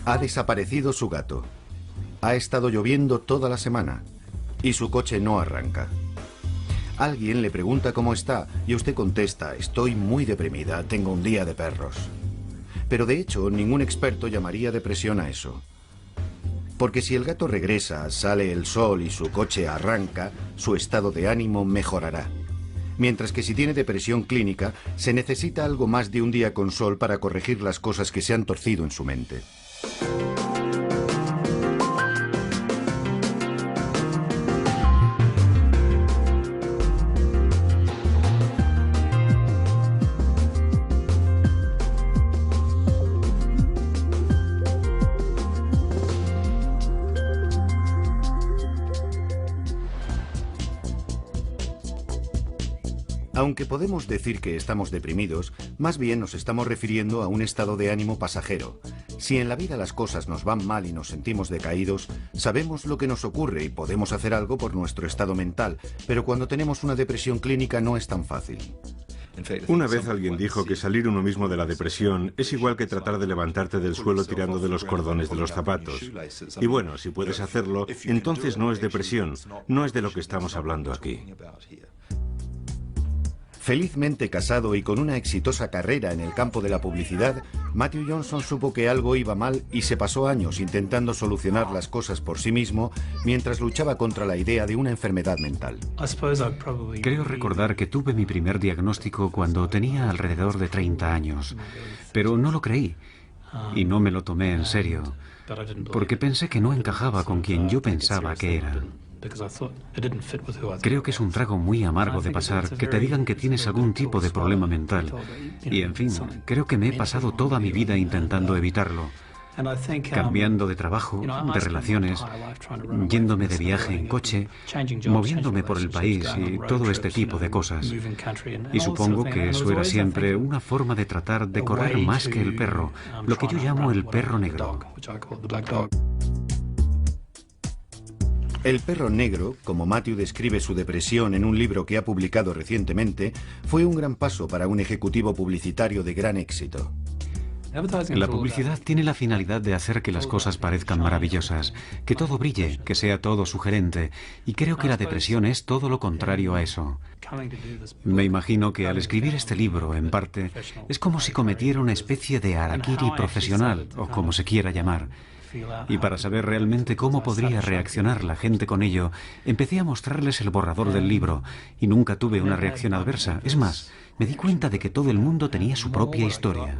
Ha desaparecido su gato. Ha estado lloviendo toda la semana y su coche no arranca. Alguien le pregunta cómo está y usted contesta: estoy muy deprimida, tengo un día de perros. Pero de hecho, ningún experto llamaría depresión a eso. Porque si el gato regresa, sale el sol y su coche arranca, su estado de ánimo mejorará. Mientras que si tiene depresión clínica, se necesita algo más de un día con sol para corregir las cosas que se han torcido en su mente. Aunque podemos decir que estamos deprimidos, más bien nos estamos refiriendo a un estado de ánimo pasajero. Si en la vida las cosas nos van mal y nos sentimos decaídos, sabemos lo que nos ocurre y podemos hacer algo por nuestro estado mental, pero cuando tenemos una depresión clínica no es tan fácil. Una vez alguien dijo que salir uno mismo de la depresión es igual que tratar de levantarte del suelo tirando de los cordones de los zapatos. Y bueno, si puedes hacerlo, entonces no es depresión, no es de lo que estamos hablando aquí. Felizmente casado y con una exitosa carrera en el campo de la publicidad, Matthew Johnson supo que algo iba mal y se pasó años intentando solucionar las cosas por sí mismo mientras luchaba contra la idea de una enfermedad mental. Creo recordar que tuve mi primer diagnóstico cuando tenía alrededor de 30 años, pero no lo creí y no me lo tomé en serio, porque pensé que no encajaba con quien yo pensaba que era. Creo que es un trago muy amargo de pasar, que te digan que tienes algún tipo de problema mental. Y en fin, creo que me he pasado toda mi vida intentando evitarlo. Cambiando de trabajo, de relaciones, yéndome de viaje en coche, moviéndome por el país y todo este tipo de cosas. Y supongo que eso era siempre una forma de tratar de correr más que el perro, lo que yo llamo el perro negro. El perro negro, como Matthew describe su depresión en un libro que ha publicado recientemente, fue un gran paso para un ejecutivo publicitario de gran éxito. La publicidad tiene la finalidad de hacer que las cosas parezcan maravillosas, que todo brille, que sea todo sugerente, y creo que la depresión es todo lo contrario a eso. Me imagino que al escribir este libro, en parte, es como si cometiera una especie de harakiri profesional, o como se quiera llamar. Y para saber realmente cómo podría reaccionar la gente con ello, empecé a mostrarles el borrador del libro y nunca tuve una reacción adversa. Es más, me di cuenta de que todo el mundo tenía su propia historia.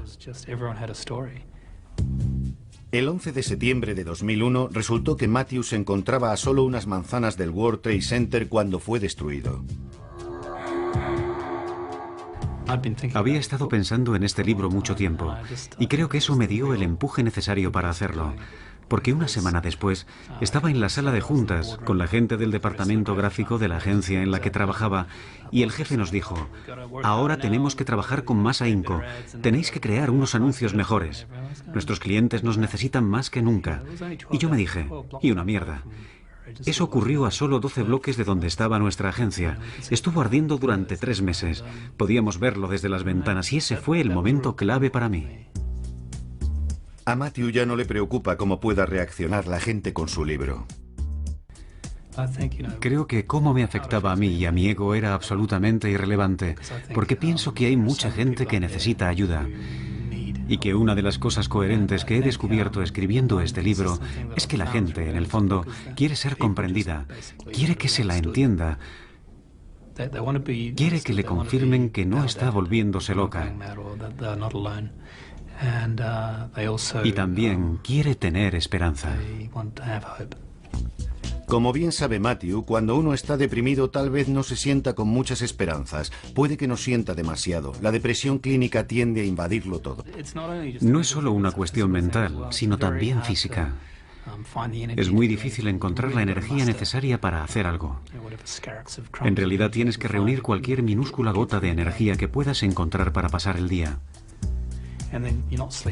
El 11 de septiembre de 2001 resultó que Matthew se encontraba a solo unas manzanas del World Trade Center cuando fue destruido. Había estado pensando en este libro mucho tiempo y creo que eso me dio el empuje necesario para hacerlo. Porque una semana después estaba en la sala de juntas con la gente del departamento gráfico de la agencia en la que trabajaba y el jefe nos dijo: ahora tenemos que trabajar con más ahínco, tenéis que crear unos anuncios mejores. Nuestros clientes nos necesitan más que nunca. Y yo me dije: y una mierda. Eso ocurrió a solo 12 bloques de donde estaba nuestra agencia. Estuvo ardiendo durante 3 meses. Podíamos verlo desde las ventanas y ese fue el momento clave para mí. A Matthew ya no le preocupa cómo pueda reaccionar la gente con su libro. Creo que cómo me afectaba a mí y a mi ego era absolutamente irrelevante, porque pienso que hay mucha gente que necesita ayuda. Y que una de las cosas coherentes que he descubierto escribiendo este libro es que la gente, en el fondo, quiere ser comprendida, quiere que se la entienda, quiere que le confirmen que no está volviéndose loca. Y también quiere tener esperanza. Como bien sabe Matthew, cuando uno está deprimido tal vez no se sienta con muchas esperanzas. Puede que no sienta demasiado. La depresión clínica tiende a invadirlo todo. No es solo una cuestión mental, sino también física. Es muy difícil encontrar la energía necesaria para hacer algo. En realidad tienes que reunir cualquier minúscula gota de energía que puedas encontrar para pasar el día.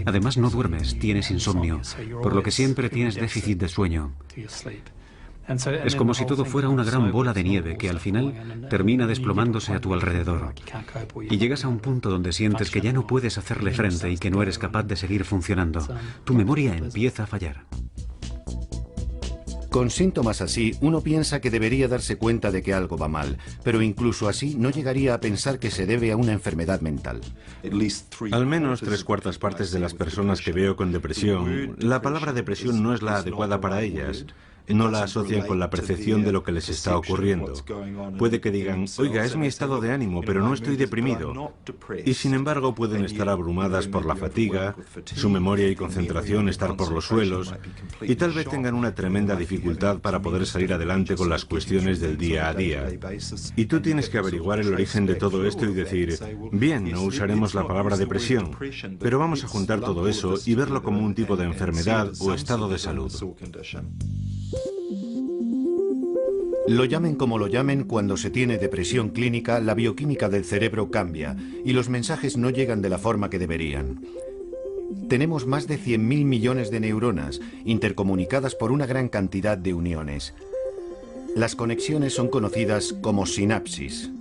Además no duermes, tienes insomnio, por lo que siempre tienes déficit de sueño. Es como si todo fuera una gran bola de nieve que al final termina desplomándose a tu alrededor. Y llegas a un punto donde sientes que ya no puedes hacerle frente y que no eres capaz de seguir funcionando. Tu memoria empieza a fallar. Con síntomas así, uno piensa que debería darse cuenta de que algo va mal, pero incluso así no llegaría a pensar que se debe a una enfermedad mental. Al menos 3/4 partes de las personas que veo con depresión, la palabra depresión no es la adecuada para ellas. No la asocian con la percepción de lo que les está ocurriendo. Puede que digan, oiga, es mi estado de ánimo, pero no estoy deprimido. Y sin embargo pueden estar abrumadas por la fatiga, su memoria y concentración estar por los suelos, y tal vez tengan una tremenda dificultad para poder salir adelante con las cuestiones del día a día. Y tú tienes que averiguar el origen de todo esto y decir, bien, no usaremos la palabra depresión, pero vamos a juntar todo eso y verlo como un tipo de enfermedad o estado de salud. Lo llamen como lo llamen, cuando se tiene depresión clínica, la bioquímica del cerebro cambia y los mensajes no llegan de la forma que deberían. Tenemos más de 100.000 millones de neuronas, intercomunicadas por una gran cantidad de uniones. Las conexiones son conocidas como sinapsis.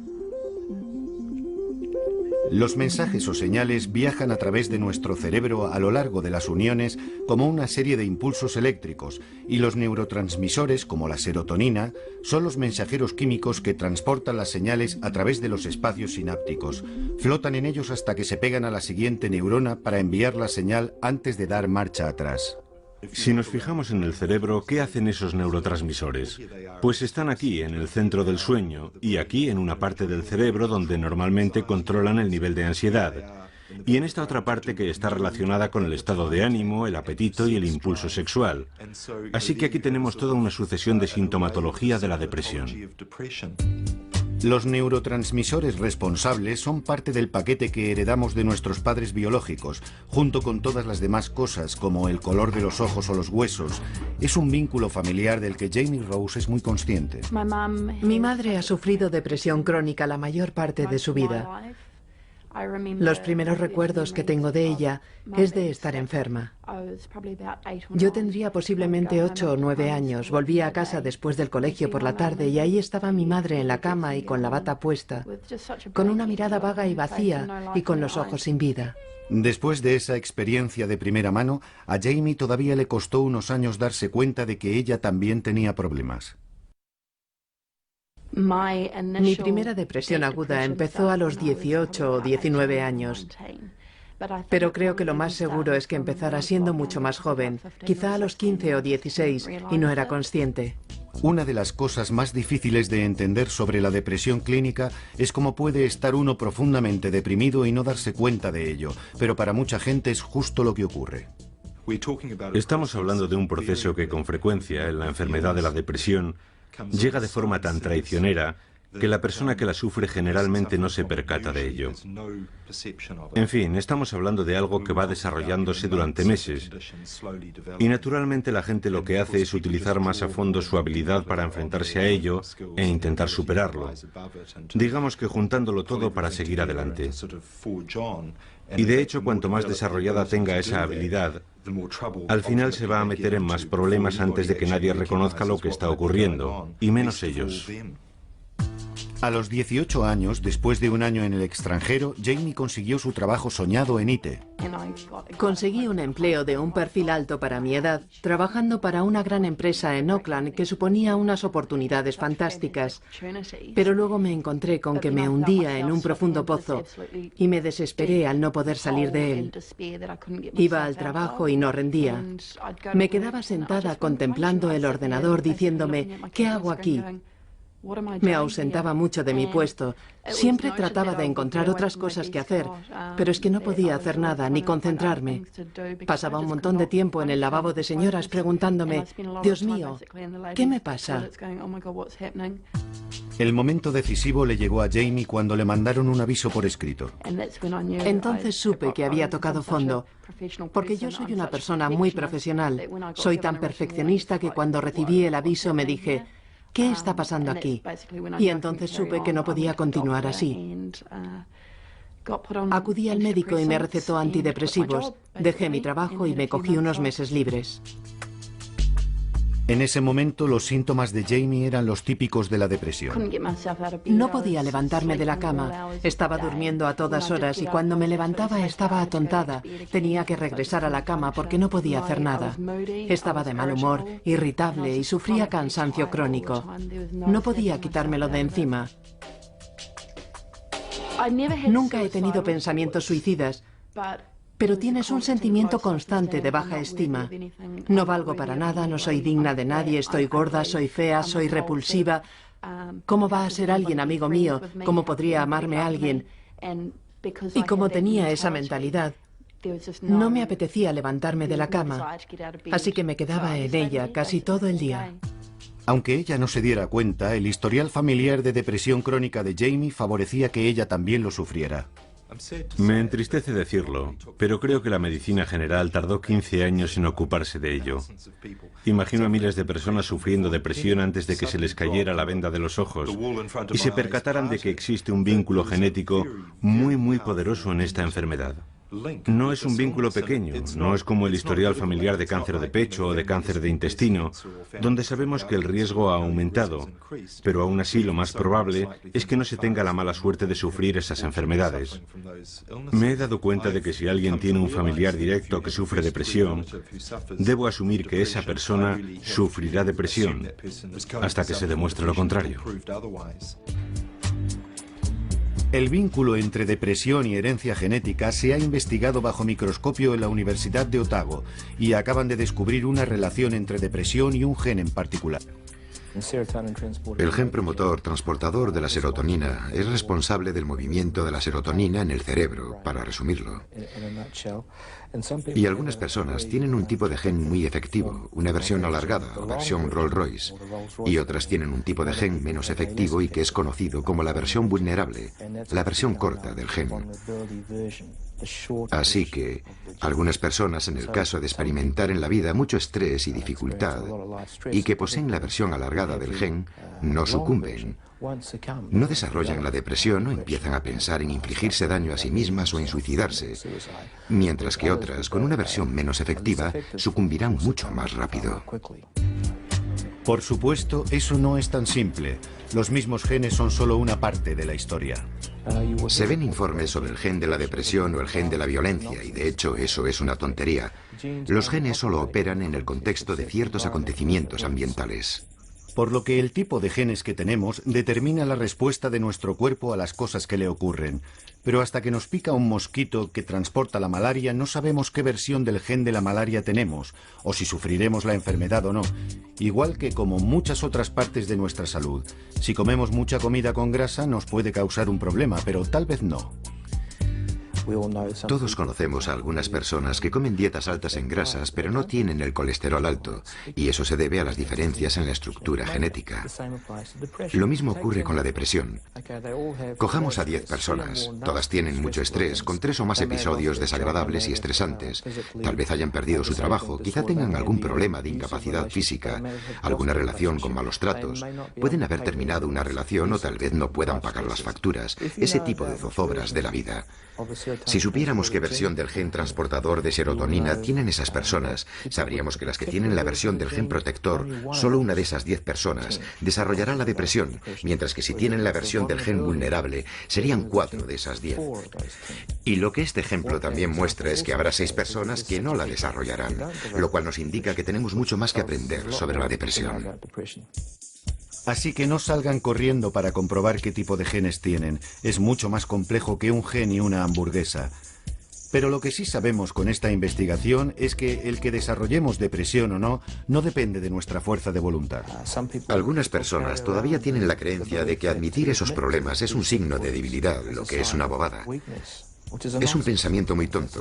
Los mensajes o señales viajan a través de nuestro cerebro a lo largo de las uniones como una serie de impulsos eléctricos, y los neurotransmisores, como la serotonina, son los mensajeros químicos que transportan las señales a través de los espacios sinápticos. Flotan en ellos hasta que se pegan a la siguiente neurona para enviar la señal antes de dar marcha atrás. Si nos fijamos en el cerebro, ¿qué hacen esos neurotransmisores? Pues están aquí, en el centro del sueño, y aquí en una parte del cerebro donde normalmente controlan el nivel de ansiedad, y en esta otra parte que está relacionada con el estado de ánimo, el apetito y el impulso sexual. Así que aquí tenemos toda una sucesión de sintomatología de la depresión. Los neurotransmisores responsables son parte del paquete que heredamos de nuestros padres biológicos, junto con todas las demás cosas, como el color de los ojos o los huesos. Es un vínculo familiar del que Jamie Rose es muy consciente. Mi madre ha sufrido depresión crónica la mayor parte de su vida. Los primeros recuerdos que tengo de ella es de estar enferma. Yo tendría posiblemente 8 o 9 años. Volvía a casa después del colegio por la tarde y ahí estaba mi madre en la cama y con la bata puesta, con una mirada vaga y vacía y con los ojos sin vida. Después de esa experiencia de primera mano, a Jamie todavía le costó unos años darse cuenta de que ella también tenía problemas. Mi primera depresión aguda empezó a los 18 o 19 años, pero creo que lo más seguro es que empezara siendo mucho más joven, quizá a los 15 o 16, y no era consciente. Una de las cosas más difíciles de entender sobre la depresión clínica es cómo puede estar uno profundamente deprimido y no darse cuenta de ello, pero para mucha gente es justo lo que ocurre. Estamos hablando de un proceso que con frecuencia en la enfermedad de la depresión llega de forma tan traicionera que la persona que la sufre generalmente no se percata de ello. En fin, estamos hablando de algo que va desarrollándose durante meses. Y naturalmente la gente lo que hace es utilizar más a fondo su habilidad para enfrentarse a ello e intentar superarlo. Digamos que juntándolo todo para seguir adelante. Y de hecho, cuanto más desarrollada tenga esa habilidad, al final se va a meter en más problemas antes de que nadie reconozca lo que está ocurriendo, y menos ellos. A los 18 años, después de un año en el extranjero, Jamie consiguió su trabajo soñado en IT. Conseguí un empleo de un perfil alto para mi edad, trabajando para una gran empresa en Auckland que suponía unas oportunidades fantásticas. Pero luego me encontré con que me hundía en un profundo pozo y me desesperé al no poder salir de él. Iba al trabajo y no rendía. Me quedaba sentada contemplando el ordenador diciéndome, ¿qué hago aquí? Me ausentaba mucho de mi puesto. Siempre trataba de encontrar otras cosas que hacer, pero es que no podía hacer nada ni concentrarme. Pasaba un montón de tiempo en el lavabo de señoras preguntándome, Dios mío, ¿qué me pasa? El momento decisivo le llegó a Jamie cuando le mandaron un aviso por escrito. Entonces supe que había tocado fondo, porque yo soy una persona muy profesional. Soy tan perfeccionista que cuando recibí el aviso me dije, ¿qué está pasando aquí? Y entonces supe que no podía continuar así. Acudí al médico y me recetó antidepresivos. Dejé mi trabajo y me cogí unos meses libres. En ese momento los síntomas de Jamie eran los típicos de la depresión. No podía levantarme de la cama. Estaba durmiendo a todas horas y cuando me levantaba estaba atontada. Tenía que regresar a la cama porque no podía hacer nada. Estaba de mal humor, irritable y sufría cansancio crónico. No podía quitármelo de encima. Nunca he tenido pensamientos suicidas, pero tienes un sentimiento constante de baja estima. No valgo para nada, no soy digna de nadie, estoy gorda, soy fea, soy repulsiva. ¿Cómo va a ser alguien amigo mío? ¿Cómo podría amarme alguien? Y como tenía esa mentalidad, no me apetecía levantarme de la cama, así que me quedaba en ella casi todo el día. Aunque ella no se diera cuenta, el historial familiar de depresión crónica de Jamie favorecía que ella también lo sufriera. Me entristece decirlo, pero creo que la medicina general tardó 15 años en ocuparse de ello. Imagino a miles de personas sufriendo depresión antes de que se les cayera la venda de los ojos y se percataran de que existe un vínculo genético muy poderoso en esta enfermedad. No es un vínculo pequeño, no es como el historial familiar de cáncer de pecho o de cáncer de intestino, donde sabemos que el riesgo ha aumentado, pero aún así lo más probable es que no se tenga la mala suerte de sufrir esas enfermedades. Me he dado cuenta de que si alguien tiene un familiar directo que sufre depresión, debo asumir que esa persona sufrirá depresión hasta que se demuestre lo contrario. El vínculo entre depresión y herencia genética se ha investigado bajo microscopio en la Universidad de Otago y acaban de descubrir una relación entre depresión y un gen en particular. El gen promotor transportador de la serotonina es responsable del movimiento de la serotonina en el cerebro, para resumirlo. Y algunas personas tienen un tipo de gen muy efectivo, una versión alargada o versión Rolls-Royce, y otras tienen un tipo de gen menos efectivo y que es conocido como la versión vulnerable, la versión corta del gen. Así que algunas personas, en el caso de experimentar en la vida mucho estrés y dificultad, y que poseen la versión alargada del gen, no sucumben. No desarrollan la depresión o empiezan a pensar en infligirse daño a sí mismas o en suicidarse, mientras que otras, con una versión menos efectiva, sucumbirán mucho más rápido. Por supuesto, eso no es tan simple. Los mismos genes son solo una parte de la historia. Se ven informes sobre el gen de la depresión o el gen de la violencia, y de hecho eso es una tontería. Los genes solo operan en el contexto de ciertos acontecimientos ambientales. Por lo que el tipo de genes que tenemos determina la respuesta de nuestro cuerpo a las cosas que le ocurren. Pero hasta que nos pica un mosquito que transporta la malaria, no sabemos qué versión del gen de la malaria tenemos, o si sufriremos la enfermedad o no. Igual que como muchas otras partes de nuestra salud. Si comemos mucha comida con grasa nos puede causar un problema, pero tal vez no. Todos conocemos a algunas personas que comen dietas altas en grasas, pero no tienen el colesterol alto, y eso se debe a las diferencias en la estructura genética. Lo mismo ocurre con la depresión. Cojamos a 10 personas, todas tienen mucho estrés, con 3 o más episodios desagradables y estresantes. Tal vez hayan perdido su trabajo, quizá tengan algún problema de incapacidad física, alguna relación con malos tratos, pueden haber terminado una relación o tal vez no puedan pagar las facturas, ese tipo de zozobras de la vida. Si supiéramos qué versión del gen transportador de serotonina tienen esas personas, sabríamos que las que tienen la versión del gen protector, solo una de esas 10 personas desarrollará la depresión, mientras que si tienen la versión del gen vulnerable, serían 4 de esas 10. Y lo que este ejemplo también muestra es que habrá 6 personas que no la desarrollarán, lo cual nos indica que tenemos mucho más que aprender sobre la depresión. Así que no salgan corriendo para comprobar qué tipo de genes tienen. Es mucho más complejo que un gen y una hamburguesa. Pero lo que sí sabemos con esta investigación es que el que desarrollemos depresión o no, no depende de nuestra fuerza de voluntad. Algunas personas todavía tienen la creencia de que admitir esos problemas es un signo de debilidad, lo que es una bobada. Es un pensamiento muy tonto.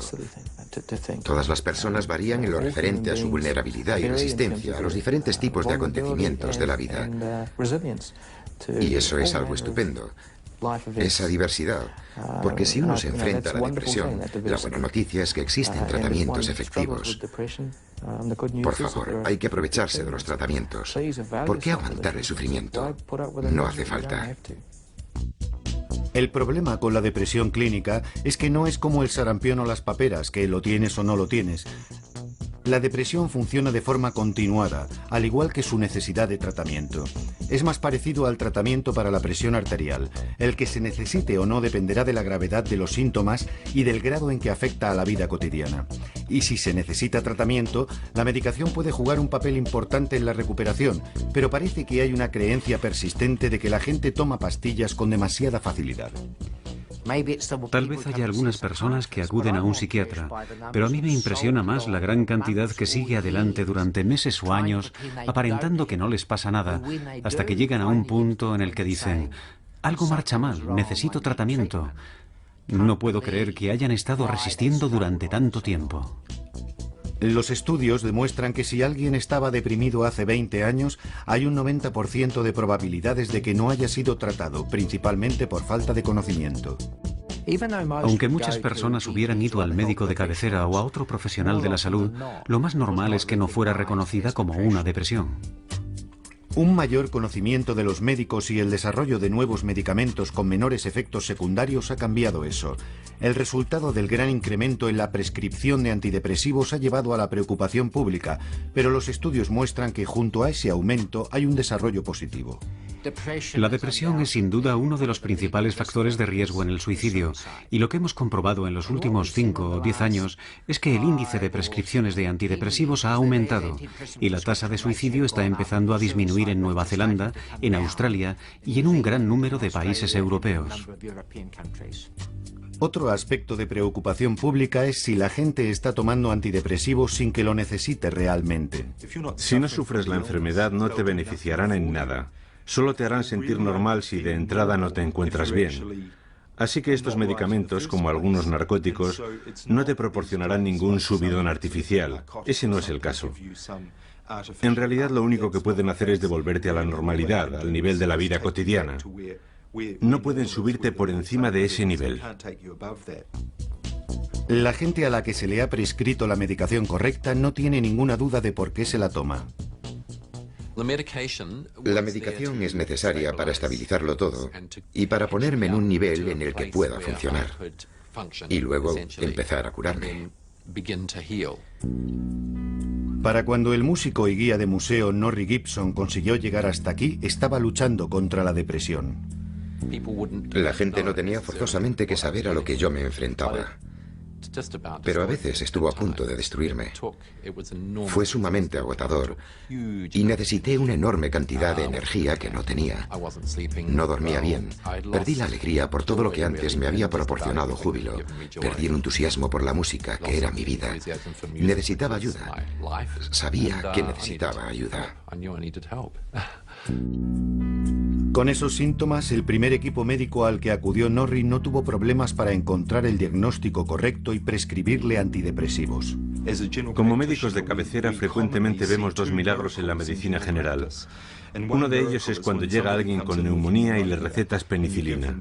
Todas las personas varían en lo referente a su vulnerabilidad y resistencia a los diferentes tipos de acontecimientos de la vida. Y eso es algo estupendo. Esa diversidad, porque si uno se enfrenta a la depresión, la buena noticia es que existen tratamientos efectivos. Por favor, hay que aprovecharse de los tratamientos. ¿Por qué aguantar el sufrimiento? No hace falta. El problema con la depresión clínica es que no es como el sarampión o las paperas, que lo tienes o no lo tienes. La depresión funciona de forma continuada, al igual que su necesidad de tratamiento. Es más parecido al tratamiento para la presión arterial. El que se necesite o no dependerá de la gravedad de los síntomas y del grado en que afecta a la vida cotidiana. Y si se necesita tratamiento, la medicación puede jugar un papel importante en la recuperación, pero parece que hay una creencia persistente de que la gente toma pastillas con demasiada facilidad. Tal vez haya algunas personas que acuden a un psiquiatra, pero a mí me impresiona más la gran cantidad que sigue adelante durante meses o años, aparentando que no les pasa nada, hasta que llegan a un punto en el que dicen, algo marcha mal, necesito tratamiento. No puedo creer que hayan estado resistiendo durante tanto tiempo. Los estudios demuestran que si alguien estaba deprimido hace 20 años, hay un 90% de probabilidades de que no haya sido tratado, principalmente por falta de conocimiento. Aunque muchas personas hubieran ido al médico de cabecera o a otro profesional de la salud, lo más normal es que no fuera reconocida como una depresión. Un mayor conocimiento de los médicos y el desarrollo de nuevos medicamentos con menores efectos secundarios ha cambiado eso. El resultado del gran incremento en la prescripción de antidepresivos ha llevado a la preocupación pública, pero los estudios muestran que junto a ese aumento hay un desarrollo positivo. La depresión es sin duda uno de los principales factores de riesgo en el suicidio, y lo que hemos comprobado en los últimos 5 o 10 años es que el índice de prescripciones de antidepresivos ha aumentado y la tasa de suicidio está empezando a disminuir en Nueva Zelanda, en Australia y en un gran número de países europeos. Otro aspecto de preocupación pública es si la gente está tomando antidepresivos sin que lo necesite realmente. Si no sufres la enfermedad, no te beneficiarán en nada. Solo te harán sentir normal si de entrada no te encuentras bien. Así que estos medicamentos, como algunos narcóticos, no te proporcionarán ningún subidón artificial. Ese no es el caso. En realidad, lo único que pueden hacer es devolverte a la normalidad, al nivel de la vida cotidiana. No pueden subirte por encima de ese nivel. La gente a la que se le ha prescrito la medicación correcta no tiene ninguna duda de por qué se la toma. La medicación es necesaria para estabilizarlo todo y para ponerme en un nivel en el que pueda funcionar y luego empezar a curarme. Para cuando el músico y guía de museo Norrie Gibson consiguió llegar hasta aquí, estaba luchando contra la depresión. La gente no tenía forzosamente que saber a lo que yo me enfrentaba, pero a veces estuvo a punto de destruirme. Fue sumamente agotador y necesité una enorme cantidad de energía que no tenía. No dormía bien, perdí la alegría por todo lo que antes me había proporcionado júbilo, perdí el entusiasmo por la música, que era mi vida. Necesitaba ayuda. Sabía que necesitaba ayuda. Con esos síntomas, el primer equipo médico al que acudió Norrie no tuvo problemas para encontrar el diagnóstico correcto y prescribirle antidepresivos. Como médicos de cabecera, frecuentemente vemos dos milagros en la medicina general. Uno de ellos es cuando llega alguien con neumonía y le recetas penicilina.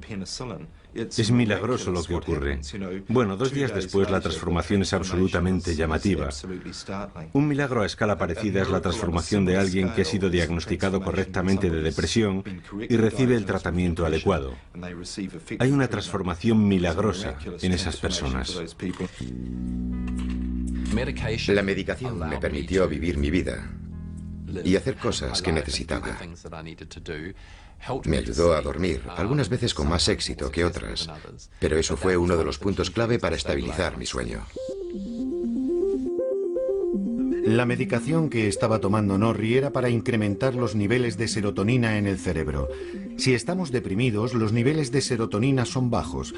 Es milagroso lo que ocurre. Bueno, 2 días después la transformación es absolutamente llamativa. Un milagro a escala parecida es la transformación de alguien que ha sido diagnosticado correctamente de depresión y recibe el tratamiento adecuado. Hay una transformación milagrosa en esas personas. La medicación me permitió vivir mi vida y hacer cosas que necesitaba. Me ayudó a dormir, algunas veces con más éxito que otras, pero eso fue uno de los puntos clave para estabilizar mi sueño. La medicación que estaba tomando Norrie era para incrementar los niveles de serotonina en el cerebro. Si estamos deprimidos, los niveles de serotonina son bajos.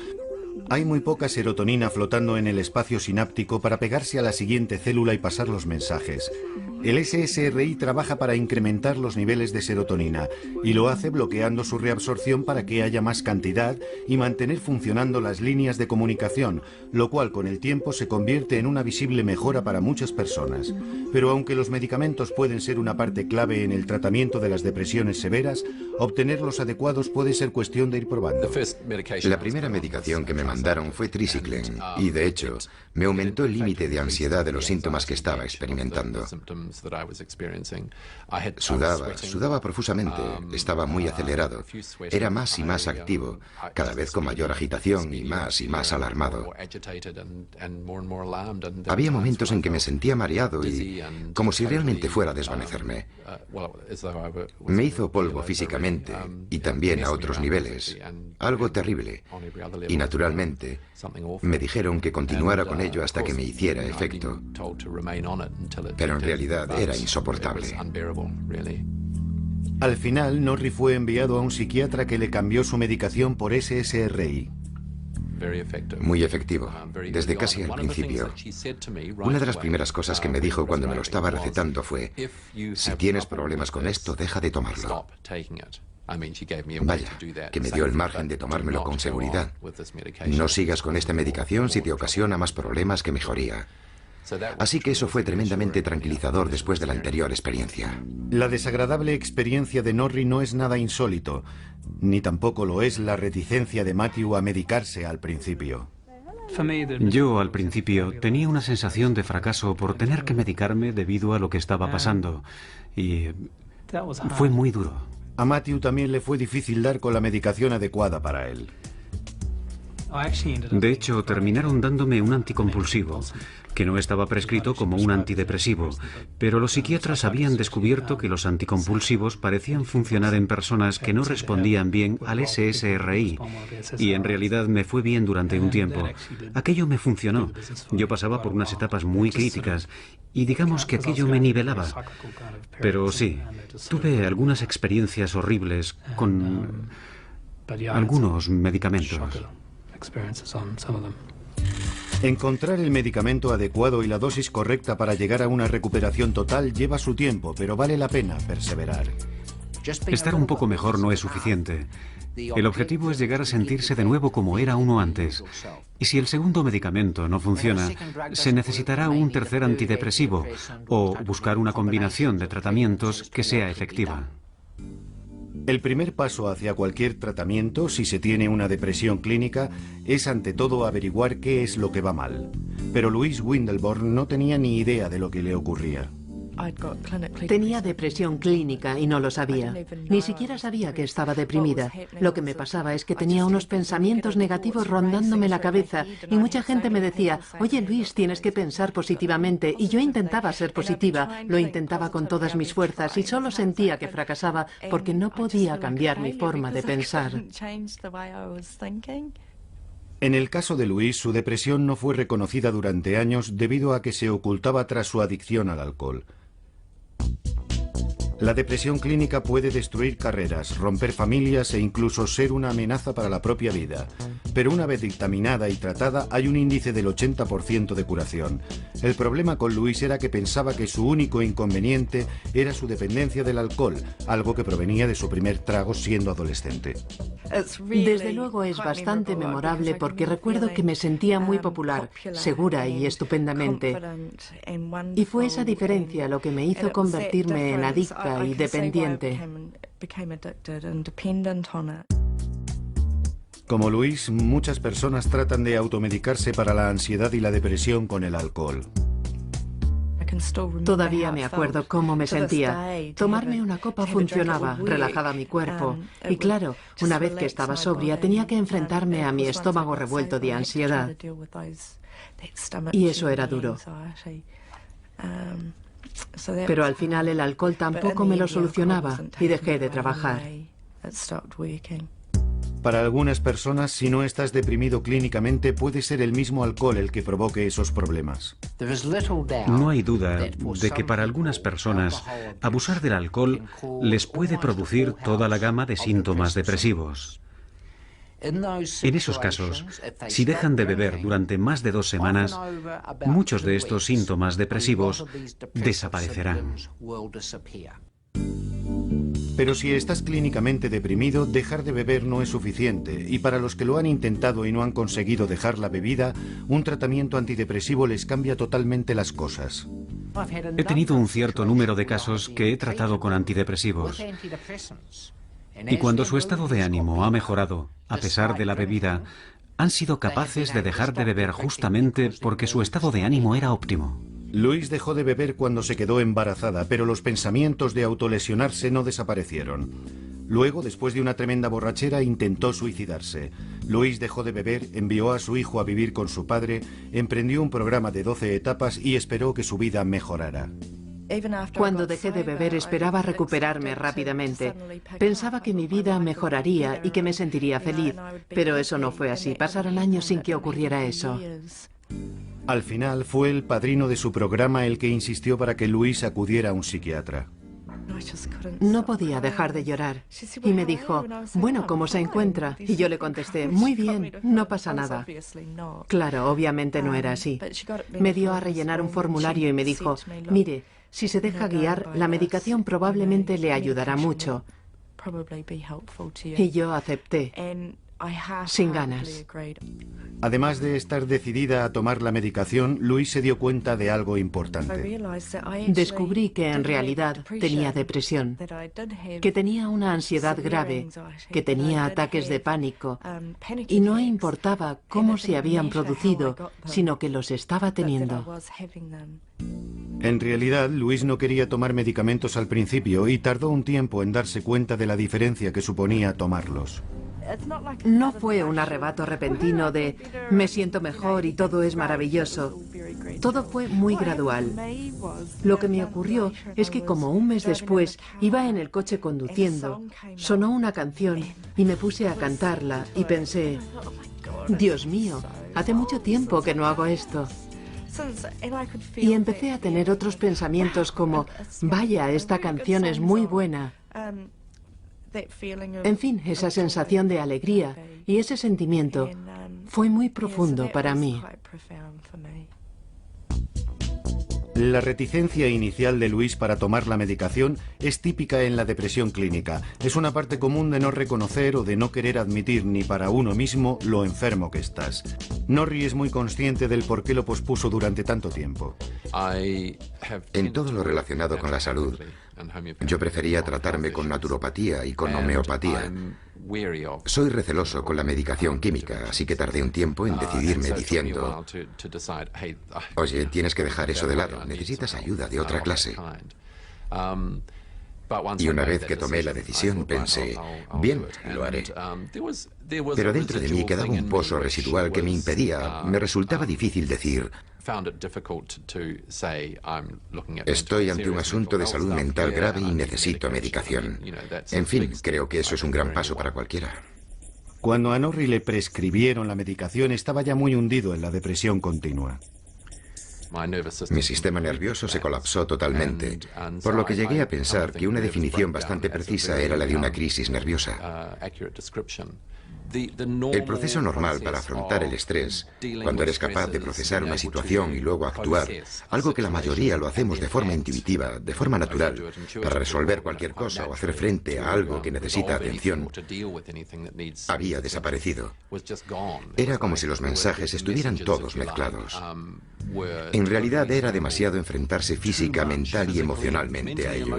Hay muy poca serotonina flotando en el espacio sináptico para pegarse a la siguiente célula y pasar los mensajes. El SSRI trabaja para incrementar los niveles de serotonina y lo hace bloqueando su reabsorción para que haya más cantidad y mantener funcionando las líneas de comunicación, lo cual con el tiempo se convierte en una visible mejora para muchas personas. Pero aunque los medicamentos pueden ser una parte clave en el tratamiento de las depresiones severas, obtener los adecuados puede ser cuestión de ir probando. La primera medicación que me mandaron fue triciclen y, de hecho, me aumentó el límite de ansiedad de los síntomas que estaba experimentando. Sudaba profusamente, estaba muy acelerado, era más y más activo, cada vez con mayor agitación y más alarmado. Había momentos en que me sentía mareado y como si realmente fuera a desvanecerme. Me hizo polvo físicamente y también a otros niveles, algo terrible. Y naturalmente, me dijeron que continuara con ello hasta que me hiciera efecto. Pero en realidad era insoportable. Al final, Norrie fue enviado a un psiquiatra que le cambió su medicación por SSRI. Muy efectivo, desde casi al principio. Una de las primeras cosas que me dijo cuando me lo estaba recetando fue: si tienes problemas con esto, deja de tomarlo. Vaya, que me dio el margen de tomármelo con seguridad. No sigas con esta medicación si te ocasiona más problemas que mejoría. Así que eso fue tremendamente tranquilizador después de la anterior experiencia. La desagradable experiencia de Norrie no es nada insólito, ni tampoco lo es la reticencia de Matthew a medicarse al principio. Yo, al principio, tenía una sensación de fracaso por tener que medicarme debido a lo que estaba pasando, y fue muy duro. A Matthew también le fue difícil dar con la medicación adecuada para él. De hecho, terminaron dándome un anticompulsivo, que no estaba prescrito como un antidepresivo, pero los psiquiatras habían descubierto que los anticompulsivos parecían funcionar en personas que no respondían bien al SSRI, y en realidad me fue bien durante un tiempo. Aquello me funcionó. Yo pasaba por unas etapas muy críticas, y digamos que aquello me nivelaba. Pero sí, tuve algunas experiencias horribles con algunos medicamentos. Encontrar el medicamento adecuado y la dosis correcta para llegar a una recuperación total lleva su tiempo, pero vale la pena perseverar. Estar un poco mejor no es suficiente. El objetivo es llegar a sentirse de nuevo como era uno antes. Y si el segundo medicamento no funciona, se necesitará un tercer antidepresivo o buscar una combinación de tratamientos que sea efectiva. El primer paso hacia cualquier tratamiento, si se tiene una depresión clínica, es ante todo averiguar qué es lo que va mal. Pero Louise Windelborn no tenía ni idea de lo que le ocurría. Tenía depresión clínica y no lo sabía. Ni siquiera sabía que estaba deprimida. Lo que me pasaba es que tenía unos pensamientos negativos rondándome la cabeza y mucha gente me decía: oye Luis, tienes que pensar positivamente. Y yo intentaba ser positiva, lo intentaba con todas mis fuerzas y solo sentía que fracasaba porque no podía cambiar mi forma de pensar. En el caso de Louise, su depresión no fue reconocida durante años debido a que se ocultaba tras su adicción al alcohol. La depresión clínica puede destruir carreras, romper familias e incluso ser una amenaza para la propia vida. Pero una vez dictaminada y tratada, hay un índice del 80% de curación. El problema con Louise era que pensaba que su único inconveniente era su dependencia del alcohol, algo que provenía de su primer trago siendo adolescente. Desde luego es bastante memorable porque recuerdo que me sentía muy popular, segura y estupendamente. Y fue esa diferencia lo que me hizo convertirme en adicta y dependiente. Como Louise, muchas personas tratan de automedicarse para la ansiedad y la depresión con el alcohol. Todavía me acuerdo cómo me sentía. Tomarme una copa funcionaba, relajaba mi cuerpo. Y claro, una vez que estaba sobria, tenía que enfrentarme a mi estómago revuelto de ansiedad. Y eso era duro. Pero al final el alcohol tampoco me lo solucionaba y dejé de trabajar. Para algunas personas, si no estás deprimido clínicamente, puede ser el mismo alcohol el que provoque esos problemas. No hay duda de que para algunas personas abusar del alcohol les puede producir toda la gama de síntomas depresivos. En esos casos, si dejan de beber durante más de 2 semanas, muchos de estos síntomas depresivos desaparecerán. Pero si estás clínicamente deprimido, dejar de beber no es suficiente, y para los que lo han intentado y no han conseguido dejar la bebida, un tratamiento antidepresivo les cambia totalmente las cosas. He tenido un cierto número de casos que he tratado con antidepresivos. Y cuando su estado de ánimo ha mejorado, a pesar de la bebida, han sido capaces de dejar de beber justamente porque su estado de ánimo era óptimo. Louise dejó de beber cuando se quedó embarazada, pero los pensamientos de autolesionarse no desaparecieron. Luego, después de una tremenda borrachera, intentó suicidarse. Louise dejó de beber, envió a su hijo a vivir con su padre, emprendió un programa de 12 etapas y esperó que su vida mejorara. Cuando dejé de beber esperaba recuperarme rápidamente. Pensaba que mi vida mejoraría y que me sentiría feliz, pero eso no fue así. Pasaron años sin que ocurriera eso. Al final fue el padrino de su programa el que insistió para que Louise acudiera a un psiquiatra. No podía dejar de llorar. Y me dijo, bueno, ¿cómo se encuentra? Y yo le contesté, muy bien, no pasa nada. Claro, obviamente no era así. Me dio a rellenar un formulario y me dijo, mire, si se deja guiar, la medicación probablemente le ayudará mucho. Y yo acepté, sin ganas. Además de estar decidida a tomar la medicación, Louise se dio cuenta de algo importante. Descubrí que en realidad tenía depresión, que tenía una ansiedad grave, que tenía ataques de pánico, y no importaba cómo se habían producido, sino que los estaba teniendo. En realidad, Louise no quería tomar medicamentos al principio y tardó un tiempo en darse cuenta de la diferencia que suponía tomarlos. No fue un arrebato repentino de me siento mejor y todo es maravilloso. Todo fue muy gradual. Lo que me ocurrió es que como un mes después iba en el coche conduciendo, sonó una canción y me puse a cantarla y pensé, Dios mío, hace mucho tiempo que no hago esto. Y empecé a tener otros pensamientos como, vaya, esta canción es muy buena. En fin, esa sensación de alegría y ese sentimiento fue muy profundo para mí. La reticencia inicial de Louise para tomar la medicación es típica en la depresión clínica. Es una parte común de no reconocer o de no querer admitir ni para uno mismo lo enfermo que estás. Norrie es muy consciente del por qué lo pospuso durante tanto tiempo. En todo lo relacionado con la salud, yo prefería tratarme con naturopatía y con homeopatía. Soy receloso con la medicación química, así que tardé un tiempo en decidirme diciendo, oye, tienes que dejar eso de lado, necesitas ayuda de otra clase. Y una vez que tomé la decisión pensé, bien, lo haré. Pero dentro de mí quedaba un pozo residual que me impedía, me resultaba difícil decir, estoy ante un asunto de salud mental grave y necesito medicación. En fin, creo que eso es un gran paso para cualquiera. Cuando a Norrie le prescribieron la medicación, estaba ya muy hundido en la depresión continua. Mi sistema nervioso se colapsó totalmente, por lo que llegué a pensar que una definición bastante precisa era la de una crisis nerviosa. El proceso normal para afrontar el estrés, cuando eres capaz de procesar una situación y luego actuar, algo que la mayoría lo hacemos de forma intuitiva, de forma natural, para resolver cualquier cosa o hacer frente a algo que necesita atención, había desaparecido. Era como si los mensajes estuvieran todos mezclados. En realidad era demasiado enfrentarse física, mental y emocionalmente a ello.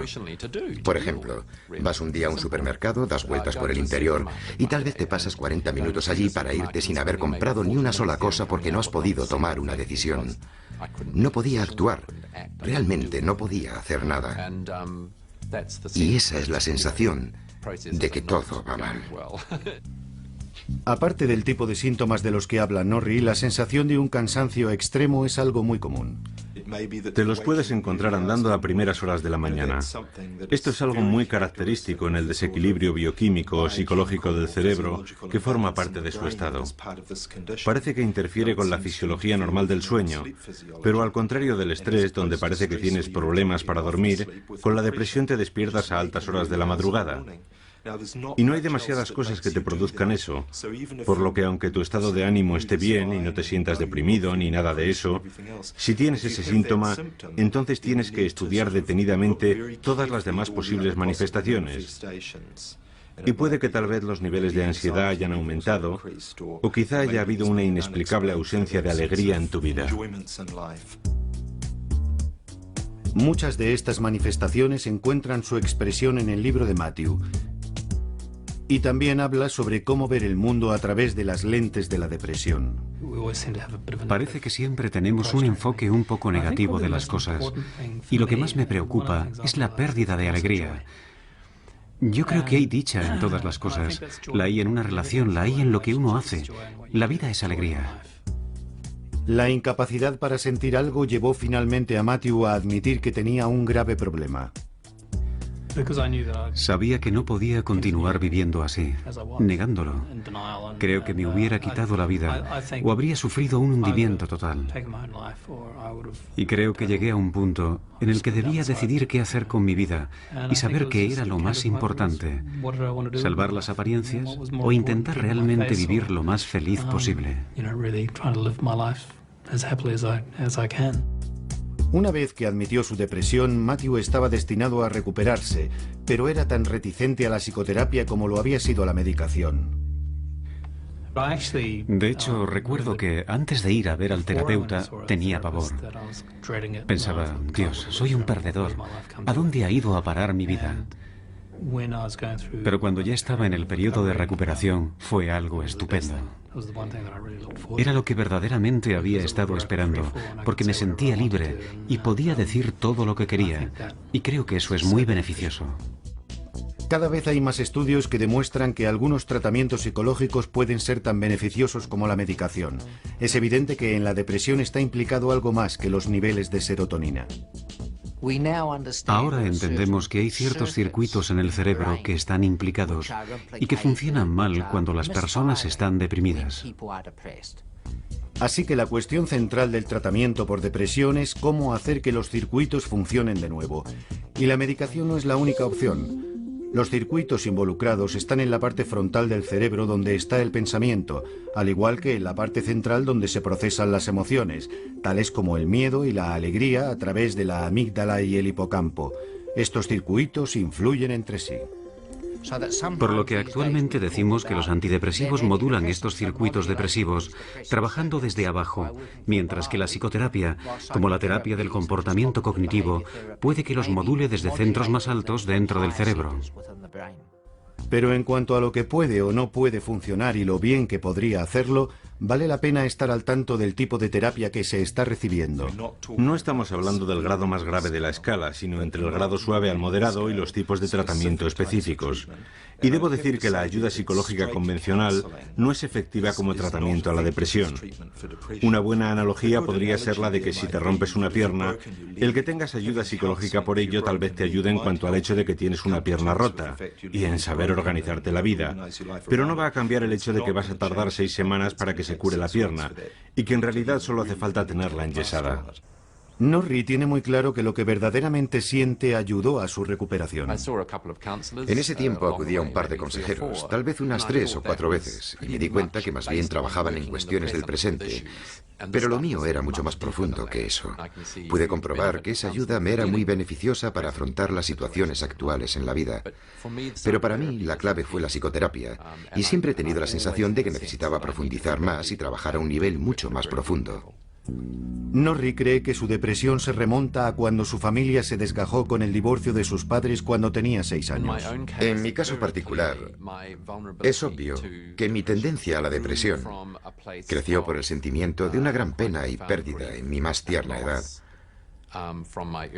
Por ejemplo, vas un día a un supermercado, das vueltas por el interior y tal vez te pasas 40 minutos allí para irte sin haber comprado ni una sola cosa porque no has podido tomar una decisión. No podía actuar, realmente no podía hacer nada. Y esa es la sensación de que todo va mal. Aparte del tipo de síntomas de los que habla Norrie, la sensación de un cansancio extremo es algo muy común. Te los puedes encontrar andando a primeras horas de la mañana. Esto es algo muy característico en el desequilibrio bioquímico o psicológico del cerebro que forma parte de su estado. Parece que interfiere con la fisiología normal del sueño, pero al contrario del estrés, donde parece que tienes problemas para dormir, con la depresión te despiertas a altas horas de la madrugada. Y no hay demasiadas cosas que te produzcan eso, por lo que aunque tu estado de ánimo esté bien y no te sientas deprimido ni nada de eso, si tienes ese síntoma, entonces tienes que estudiar detenidamente todas las demás posibles manifestaciones. Y puede que tal vez los niveles de ansiedad hayan aumentado, o quizá haya habido una inexplicable ausencia de alegría en tu vida. Muchas de estas manifestaciones encuentran su expresión en el libro de Matthew. Y también habla sobre cómo ver el mundo a través de las lentes de la depresión. Parece que siempre tenemos un enfoque un poco negativo de las cosas. Y lo que más me preocupa es la pérdida de alegría. Yo creo que hay dicha en todas las cosas. La hay en una relación, la hay en lo que uno hace. La vida es alegría. La incapacidad para sentir algo llevó finalmente a Matthew a admitir que tenía un grave problema. Sabía que no podía continuar viviendo así, negándolo. Creo que me hubiera quitado la vida o habría sufrido un hundimiento total. Y creo que llegué a un punto en el que debía decidir qué hacer con mi vida y saber qué era lo más importante: salvar las apariencias o intentar realmente vivir lo más feliz posible. Una vez que admitió su depresión, Matthew estaba destinado a recuperarse, pero era tan reticente a la psicoterapia como lo había sido a la medicación. De hecho, recuerdo que antes de ir a ver al terapeuta tenía pavor. Pensaba, Dios, soy un perdedor. ¿A dónde ha ido a parar mi vida? Pero cuando ya estaba en el periodo de recuperación, fue algo estupendo. Era lo que verdaderamente había estado esperando, porque me sentía libre y podía decir todo lo que quería, y creo que eso es muy beneficioso. Cada vez hay más estudios que demuestran que algunos tratamientos psicológicos pueden ser tan beneficiosos como la medicación. Es evidente que en la depresión está implicado algo más que los niveles de serotonina. Ahora entendemos que hay ciertos circuitos en el cerebro que están implicados y que funcionan mal cuando las personas están deprimidas. Así que la cuestión central del tratamiento por depresión es cómo hacer que los circuitos funcionen de nuevo. Y la medicación no es la única opción. Los circuitos involucrados están en la parte frontal del cerebro donde está el pensamiento, al igual que en la parte central donde se procesan las emociones, tales como el miedo y la alegría a través de la amígdala y el hipocampo. Estos circuitos influyen entre sí. Por lo que actualmente decimos que los antidepresivos modulan estos circuitos depresivos, trabajando desde abajo, mientras que la psicoterapia, como la terapia del comportamiento cognitivo, puede que los module desde centros más altos dentro del cerebro. Pero en cuanto a lo que puede o no puede funcionar y lo bien que podría hacerlo, vale la pena estar al tanto del tipo de terapia que se está recibiendo. No estamos hablando del grado más grave de la escala, sino entre el grado suave al moderado y los tipos de tratamiento específicos. Y debo decir que la ayuda psicológica convencional no es efectiva como tratamiento a la depresión. Una buena analogía podría ser la de que si te rompes una pierna, el que tengas ayuda psicológica por ello tal vez te ayude en cuanto al hecho de que tienes una pierna rota y en saber organizarte la vida. Pero no va a cambiar el hecho de que vas a tardar 6 semanas para que se cure la pierna y que en realidad solo hace falta tenerla enyesada. Norrie tiene muy claro que lo que verdaderamente siente ayudó a su recuperación. En ese tiempo acudí a un par de consejeros, tal vez unas 3 o 4 veces, y me di cuenta que más bien trabajaban en cuestiones del presente. Pero lo mío era mucho más profundo que eso. Pude comprobar que esa ayuda me era muy beneficiosa para afrontar las situaciones actuales en la vida. Pero para mí la clave fue la psicoterapia, y siempre he tenido la sensación de que necesitaba profundizar más y trabajar a un nivel mucho más profundo. Norrie cree que su depresión se remonta a cuando su familia se desgajó con el divorcio de sus padres cuando tenía 6 años. En mi caso particular, es obvio que mi tendencia a la depresión creció por el sentimiento de una gran pena y pérdida en mi más tierna edad.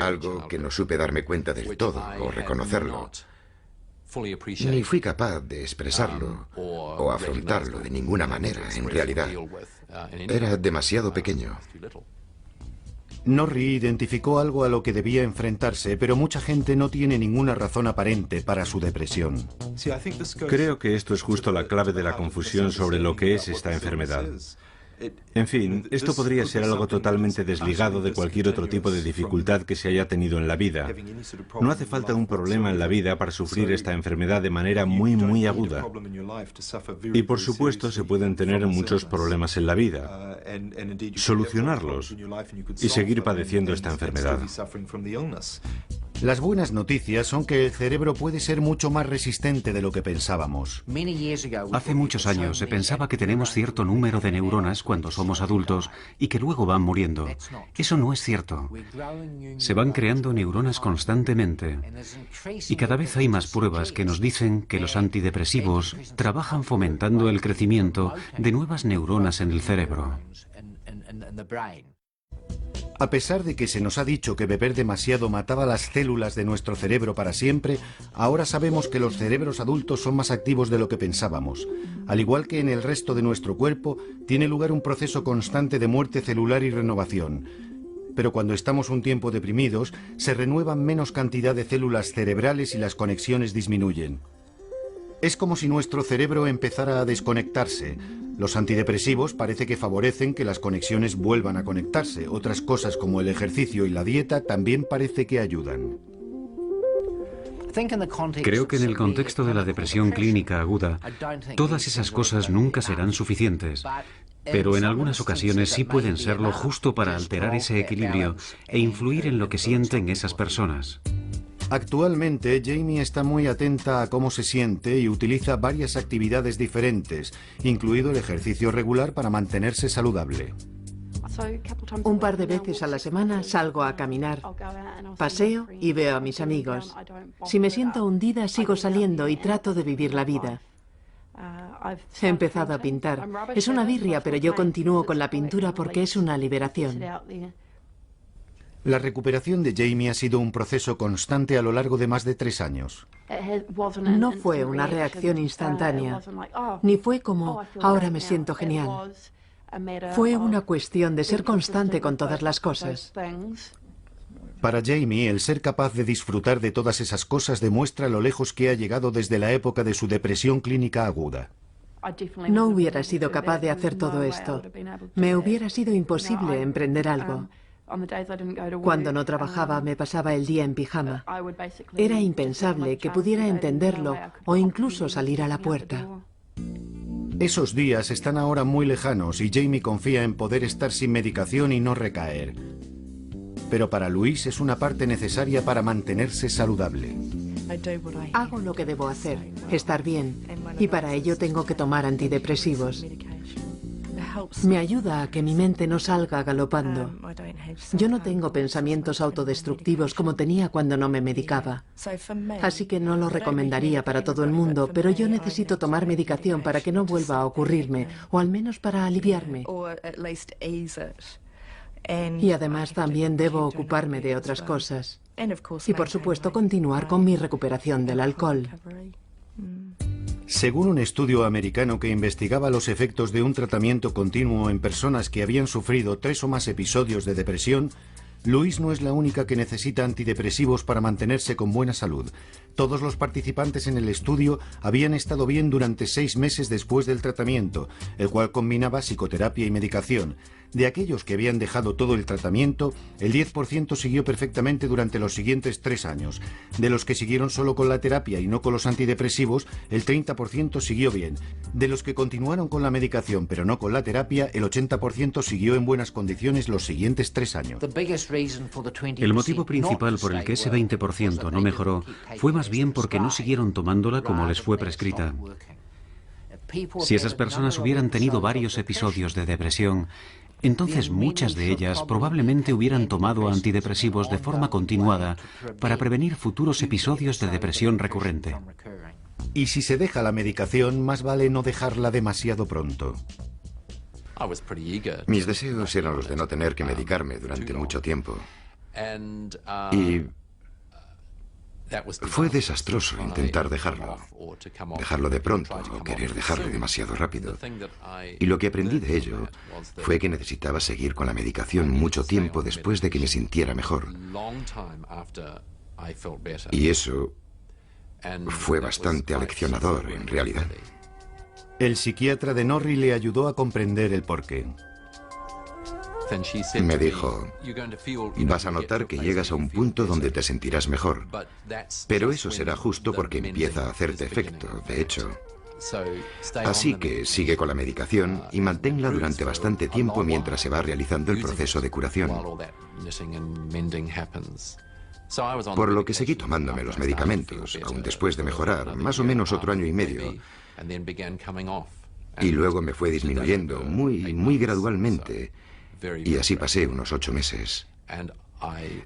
Algo que no supe darme cuenta del todo o reconocerlo. Ni fui capaz de expresarlo o afrontarlo de ninguna manera, en realidad. Era demasiado pequeño. Norrie identificó algo a lo que debía enfrentarse, pero mucha gente no tiene ninguna razón aparente para su depresión. Creo que esto es justo la clave de la confusión sobre lo que es esta enfermedad. En fin, esto podría ser algo totalmente desligado de cualquier otro tipo de dificultad que se haya tenido en la vida. No hace falta un problema en la vida para sufrir esta enfermedad de manera muy aguda. Y por supuesto se pueden tener muchos problemas en la vida, solucionarlos y seguir padeciendo esta enfermedad. Las buenas noticias son que el cerebro puede ser mucho más resistente de lo que pensábamos. Hace muchos años se pensaba que tenemos cierto número de neuronas cuando somos adultos y que luego van muriendo. Eso no es cierto. Se van creando neuronas constantemente y cada vez hay más pruebas que nos dicen que los antidepresivos trabajan fomentando el crecimiento de nuevas neuronas en el cerebro. A pesar de que se nos ha dicho que beber demasiado mataba las células de nuestro cerebro para siempre, ahora sabemos que los cerebros adultos son más activos de lo que pensábamos. Al igual que en el resto de nuestro cuerpo, tiene lugar un proceso constante de muerte celular y renovación. Pero cuando estamos un tiempo deprimidos, se renuevan menos cantidad de células cerebrales y las conexiones disminuyen. Es como si nuestro cerebro empezara a desconectarse. Los antidepresivos parece que favorecen que las conexiones vuelvan a conectarse. Otras cosas como el ejercicio y la dieta también parece que ayudan. Creo que en el contexto de la depresión clínica aguda, todas esas cosas nunca serán suficientes. Pero en algunas ocasiones sí pueden serlo justo para alterar ese equilibrio e influir en lo que sienten esas personas. Actualmente, Jamie está muy atenta a cómo se siente y utiliza varias actividades diferentes, incluido el ejercicio regular para mantenerse saludable. Un par de veces a la semana salgo a caminar, paseo y veo a mis amigos. Si me siento hundida, sigo saliendo y trato de vivir la vida. He empezado a pintar. Es una birria, pero yo continúo con la pintura porque es una liberación. La recuperación de Jamie ha sido un proceso constante a lo largo de más de 3 años. No fue una reacción instantánea, ni fue como, ahora me siento genial. Fue una cuestión de ser constante con todas las cosas. Para Jamie, el ser capaz de disfrutar de todas esas cosas demuestra lo lejos que ha llegado desde la época de su depresión clínica aguda. No hubiera sido capaz de hacer todo esto. Me hubiera sido imposible emprender algo. Cuando no trabajaba me pasaba el día en pijama. Era impensable que pudiera entenderlo o incluso salir a la puerta. Esos días están ahora muy lejanos y Jamie confía en poder estar sin medicación y no recaer. Pero para Louise es una parte necesaria para mantenerse saludable. Hago lo que debo hacer, estar bien, y para ello tengo que tomar antidepresivos. Me ayuda a que mi mente no salga galopando. Yo no tengo pensamientos autodestructivos como tenía cuando no me medicaba. Así que no lo recomendaría para todo el mundo, pero yo necesito tomar medicación para que no vuelva a ocurrirme, o al menos para aliviarme. Y además también debo ocuparme de otras cosas. Y por supuesto continuar con mi recuperación del alcohol. Según un estudio americano que investigaba los efectos de un tratamiento continuo en personas que habían sufrido 3 o más episodios de depresión, Louise no es la única que necesita antidepresivos para mantenerse con buena salud. Todos los participantes en el estudio habían estado bien durante 6 meses después del tratamiento, el cual combinaba psicoterapia y medicación. De aquellos que habían dejado todo el tratamiento, el 10% siguió perfectamente durante los siguientes 3 años. De los que siguieron solo con la terapia y no con los antidepresivos, el 30% siguió bien. De los que continuaron con la medicación pero no con la terapia, el 80% siguió en buenas condiciones los siguientes 3 años. El motivo principal por el que ese 20% no mejoró fue más bien porque no siguieron tomándola como les fue prescrita. Si esas personas hubieran tenido varios episodios de depresión, entonces muchas de ellas probablemente hubieran tomado antidepresivos de forma continuada para prevenir futuros episodios de depresión recurrente. Y si se deja la medicación, más vale no dejarla demasiado pronto. Mis deseos eran los de no tener que medicarme durante mucho tiempo. Y fue desastroso intentar dejarlo de pronto o querer dejarlo demasiado rápido. Y lo que aprendí de ello fue que necesitaba seguir con la medicación mucho tiempo después de que me sintiera mejor. Y eso fue bastante aleccionador, en realidad. El psiquiatra de Norrie le ayudó a comprender el porqué. Me dijo, vas a notar que llegas a un punto donde te sentirás mejor, pero eso será justo porque empieza a hacerte efecto, de hecho. Así que sigue con la medicación y manténla durante bastante tiempo mientras se va realizando el proceso de curación. Por lo que seguí tomándome los medicamentos, aún después de mejorar, más o menos otro año y medio. Y luego me fue disminuyendo muy gradualmente. Y así pasé unos 8 meses.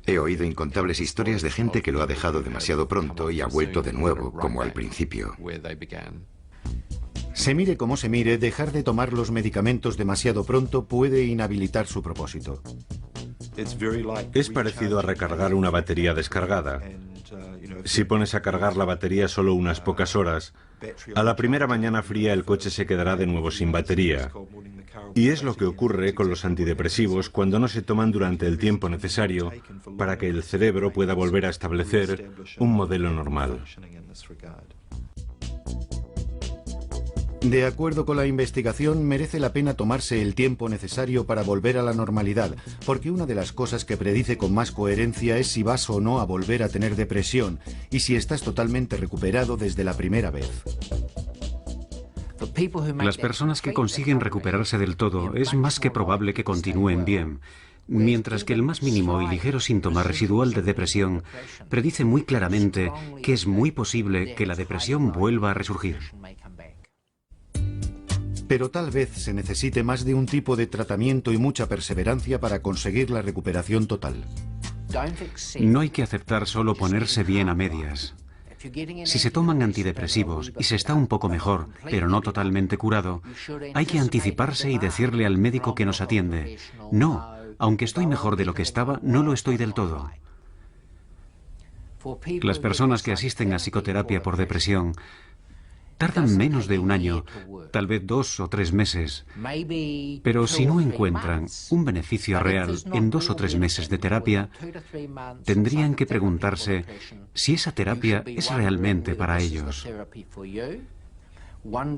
He oído incontables historias de gente que lo ha dejado demasiado pronto y ha vuelto de nuevo, como al principio. Se mire como se mire, dejar de tomar los medicamentos demasiado pronto puede inhabilitar su propósito. Es parecido a recargar una batería descargada. Si pones a cargar la batería solo unas pocas horas, a la primera mañana fría el coche se quedará de nuevo sin batería. Y es lo que ocurre con los antidepresivos cuando no se toman durante el tiempo necesario para que el cerebro pueda volver a establecer un modelo normal. De acuerdo con la investigación, merece la pena tomarse el tiempo necesario para volver a la normalidad, porque una de las cosas que predice con más coherencia es si vas o no a volver a tener depresión y si estás totalmente recuperado desde la primera vez. Las personas que consiguen recuperarse del todo es más que probable que continúen bien, mientras que el más mínimo y ligero síntoma residual de depresión predice muy claramente que es muy posible que la depresión vuelva a resurgir. Pero tal vez se necesite más de un tipo de tratamiento y mucha perseverancia para conseguir la recuperación total. No hay que aceptar solo ponerse bien a medias. Si se toman antidepresivos y se está un poco mejor, pero no totalmente curado, hay que anticiparse y decirle al médico que nos atiende: no, aunque estoy mejor de lo que estaba, no lo estoy del todo. Las personas que asisten a psicoterapia por depresión tardan menos de un año, tal vez 2 o 3 meses, pero si no encuentran un beneficio real en 2 o 3 meses de terapia, tendrían que preguntarse si esa terapia es realmente para ellos.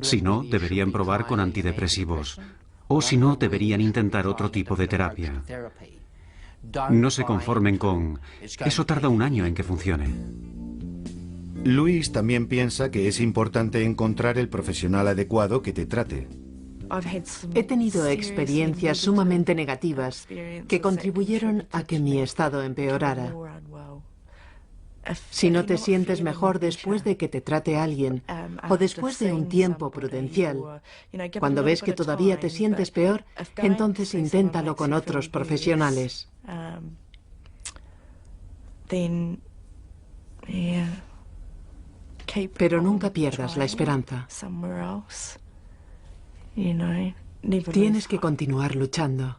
Si no, deberían probar con antidepresivos, o si no, deberían intentar otro tipo de terapia. No se conformen con "eso tarda un año en que funcione". Luis también piensa que es importante encontrar el profesional adecuado que te trate. He tenido experiencias sumamente negativas que contribuyeron a que mi estado empeorara. Si no te sientes mejor después de que te trate alguien o después de un tiempo prudencial, cuando ves que todavía te sientes peor, entonces inténtalo con otros profesionales. Pero nunca pierdas la esperanza. Tienes que continuar luchando.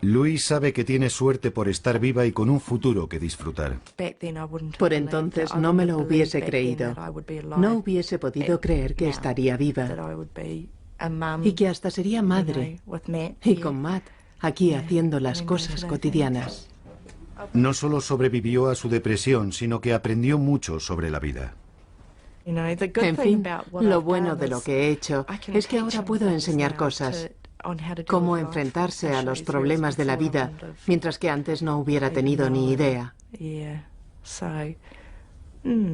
Luis sabe que tiene suerte por estar viva y con un futuro que disfrutar. Por entonces no me lo hubiese creído. No hubiese podido creer que estaría viva. Y que hasta sería madre. Y con Matt aquí haciendo las cosas cotidianas. No solo sobrevivió a su depresión, sino que aprendió mucho sobre la vida. En fin, lo bueno de lo que he hecho es que ahora puedo enseñar cosas. Cómo enfrentarse a los problemas de la vida, mientras que antes no hubiera tenido ni idea.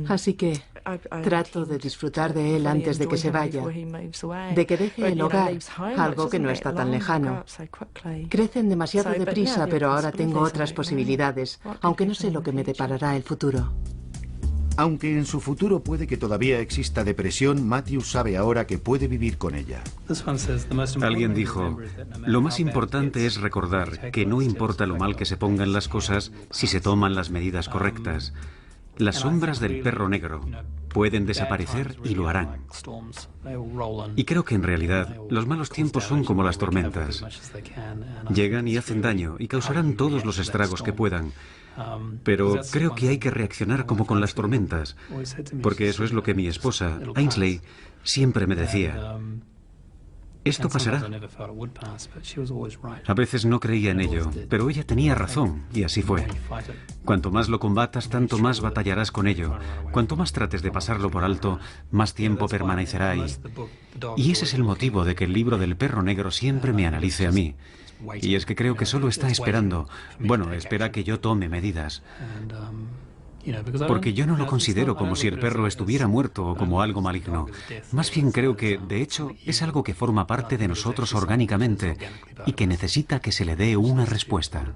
Así que trato de disfrutar de él antes de que se vaya, de que deje el hogar, algo que no está tan lejano. Crecen demasiado deprisa, pero ahora tengo otras posibilidades, aunque no sé lo que me deparará el futuro. Aunque en su futuro puede que todavía exista depresión, Matthew sabe ahora que puede vivir con ella. Alguien dijo: lo más importante es recordar que no importa lo mal que se pongan las cosas si se toman las medidas correctas. Las sombras del perro negro pueden desaparecer y lo harán. Y creo que en realidad los malos tiempos son como las tormentas. Llegan y hacen daño y causarán todos los estragos que puedan. Pero creo que hay que reaccionar como con las tormentas, porque eso es lo que mi esposa, Ainsley, siempre me decía: esto pasará. A veces no creía en ello, pero ella tenía razón, y así fue. Cuanto más lo combatas, tanto más batallarás con ello. Cuanto más trates de pasarlo por alto, más tiempo permanecerá ahí. Y ese es el motivo de que el libro del perro negro siempre me analice a mí. Y es que creo que solo está esperando. Bueno, espera que yo tome medidas. Porque yo no lo considero como si el perro estuviera muerto o como algo maligno. Más bien creo que, de hecho, es algo que forma parte de nosotros orgánicamente y que necesita que se le dé una respuesta.